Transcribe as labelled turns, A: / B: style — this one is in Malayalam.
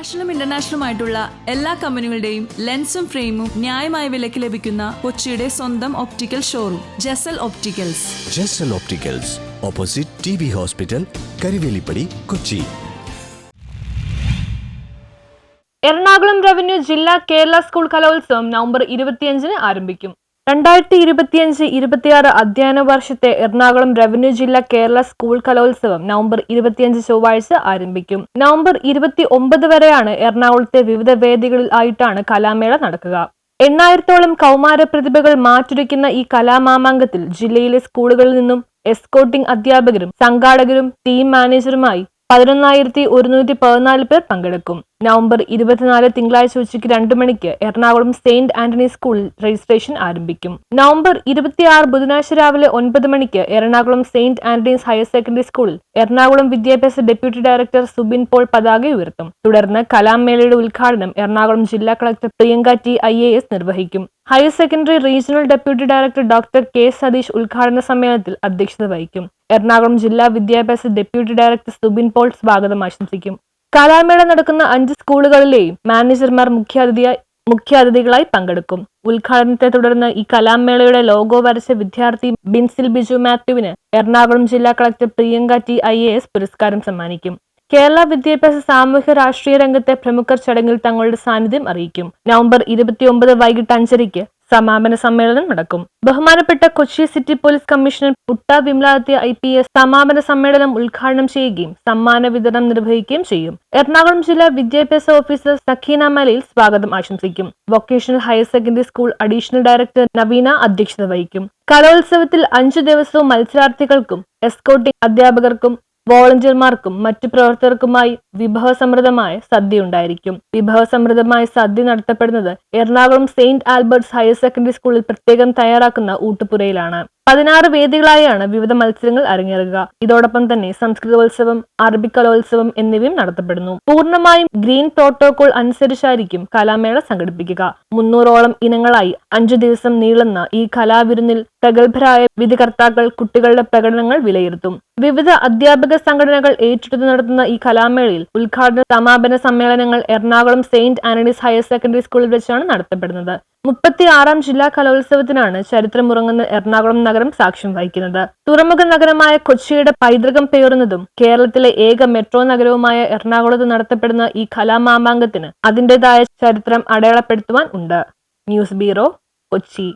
A: നാഷണലും ഇന്റർനാഷണലുമായിട്ടുള്ള എല്ലാ കമ്പനികളുടെയും ലെൻസും ഫ്രെയിമും ന്യായമായ വിലയ്ക്ക് ലഭിക്കുന്ന കൊച്ചിയുടെ സ്വന്തം optical showroom Jesal opticals.
B: Jesal opticals, opposite TB hospital, Karivelippady, Kochi.
C: Ernakulam revenue ജില്ലാ കേരള സ്കൂൾ കലോത്സവം നവംബർ 25-ന് ആരംഭിക്കും. 2025-26 അധ്യയന വർഷത്തെ എറണാകുളം റവന്യൂ ജില്ലാ കേരള സ്കൂൾ കലോത്സവം നവംബർ 25 ചൊവ്വാഴ്ച ആരംഭിക്കും. നവംബർ 29 വരെയാണ് എറണാകുളത്തെ വിവിധ വേദികളിൽ ആയിട്ടാണ് കലാമേള നടക്കുക. 8,000-ഓളം കൗമാര പ്രതിഭകൾ മാറ്റുരയ്ക്കുന്ന ഈ കലാമാമാങ്കത്തിൽ ജില്ലയിലെ സ്കൂളുകളിൽ നിന്നും എസ്കോർട്ടിംഗ് അധ്യാപകരും സംഘാടകരും ടീം മാനേജറുമായി 11,114 പേർ പങ്കെടുക്കും. നവംബർ 24 തിങ്കളാഴ്ച ഉച്ചയ്ക്ക് 2 മണിക്ക് എറണാകുളം സെയിന്റ് ആന്റണി സ്കൂളിൽ രജിസ്ട്രേഷൻ ആരംഭിക്കും. നവംബർ 26 ബുധനാഴ്ച രാവിലെ 9 മണിക്ക് Ernakulam Saint Antony's higher secondary സ്കൂളിൽ എറണാകുളം വിദ്യാഭ്യാസ ഡെപ്യൂട്ടി ഡയറക്ടർ സുബിൻ പോൾ പതാക ഉയർത്തും. തുടർന്ന് കലാമേളയുടെ ഉദ്ഘാടനം എറണാകുളം ജില്ലാ കളക്ടർ പ്രിയങ്ക T IAS നിർവഹിക്കും. Higher secondary regional deputy director doctor K Satheesh ഉദ്ഘാടന സമ്മേളനത്തിൽ അധ്യക്ഷത വഹിക്കും. എറണാകുളം ജില്ലാ വിദ്യാഭ്യാസ ഡെപ്യൂട്ടി ഡയറക്ടർ സുബിൻ പോൾ സ്വാഗതം ആശംസിക്കും. കലാമേള നടക്കുന്ന 5 സ്കൂളുകളിലെയും മാനേജർമാർ മുഖ്യാതിഥികളായി പങ്കെടുക്കും. ഉദ്ഘാടനത്തെ തുടർന്ന് ഈ കലാമേളയുടെ ലോഗോ വരച്ച വിദ്യാർത്ഥി ബിൻസിൽ ബിജു മാത്യുവിന് എറണാകുളം ജില്ലാ കളക്ടർ പ്രിയങ്ക T IAS പുരസ്കാരം സമ്മാനിക്കും. കേരള വിദ്യാഭ്യാസ സാമൂഹ്യ രാഷ്ട്രീയ രംഗത്തെ പ്രമുഖർ ചടങ്ങിൽ തങ്ങളുടെ സാന്നിധ്യം അറിയിക്കും. നവംബർ 29 വൈകിട്ട് 5:30 സമാപന സമ്മേളനം നടക്കും. ബഹുമാനപ്പെട്ട Kochi city police commissioner Putta Vimaladitya IPS സമാപന സമ്മേളനം ഉദ്ഘാടനം ചെയ്യുകയും സമ്മാന വിതരണം നിർവഹിക്കുകയും ചെയ്യും. എറണാകുളം ജില്ലാ വിദ്യാഭ്യാസ ഓഫീസർ സഖീന മലയിൽ സ്വാഗതം ആശംസിക്കും. Vocational higher secondary school additional director Naveena അധ്യക്ഷത വഹിക്കും. കലോത്സവത്തിൽ 5 ദിവസവും മത്സരാർത്ഥികൾക്കും എസ്കോർട്ടിംഗ് അധ്യാപകർക്കും വോളണ്ടിയർമാർക്കും മറ്റു പ്രവർത്തകർക്കുമായി വിഭവസമൃദ്ധമായ സദ്യ ഉണ്ടായിരിക്കും. വിഭവസമൃദ്ധമായ സദ്യ നടത്തപ്പെടുന്നത് Ernakulam Saint Albert's higher secondary സ്കൂളിൽ പ്രത്യേകം തയ്യാറാക്കുന്ന ഊട്ടുപുരയിലാണ്. 16 വേദികളായാണ് വിവിധ മത്സരങ്ങൾ അരങ്ങേറുക. ഇതോടൊപ്പം തന്നെ സംസ്കൃതോത്സവം, അറബിക് കലോത്സവം എന്നിവയും നടത്തപ്പെടുന്നു. പൂർണ്ണമായും ഗ്രീൻ പ്രോട്ടോകോൾ അനുസരിച്ചായിരിക്കും കലാമേള സംഘടിപ്പിക്കുക. 300ഓളം ഇനങ്ങളായി 5 ദിവസം നീളുന്ന ഈ കലാവിരുന്നിൽ പ്രഗത്ഭരായ വിധികർത്താക്കൾ കുട്ടികളുടെ പ്രകടനങ്ങൾ വിലയിരുത്തും. വിവിധ അധ്യാപക സംഘടനകൾ ഏറ്റെടുത്ത് നടത്തുന്ന ഈ കലാമേളയിൽ ഉദ്ഘാടന സമാപന സമ്മേളനങ്ങൾ Ernakulam Saint Antony's higher secondary സ്കൂളിൽ വെച്ചാണ് നടത്തപ്പെടുന്നത്. 36ാം ജില്ലാ കലോത്സവത്തിനാണ് ചരിത്രമുറങ്ങുന്ന എറണാകുളം നഗരം സാക്ഷ്യം വഹിക്കുന്നത്. തുറമുഖ നഗരമായ കൊച്ചിയുടെ പൈതൃകം പേറുന്നതും കേരളത്തിലെ ഏക മെട്രോ നഗരവുമായ എറണാകുളത്ത് നടത്തപ്പെടുന്ന ഈ കലാമാമാങ്കത്തിന് അതിൻ്റെതായ ചരിത്രം അടയാളപ്പെടുത്തുവാൻ ഉണ്ട്. News bureau, Kochi.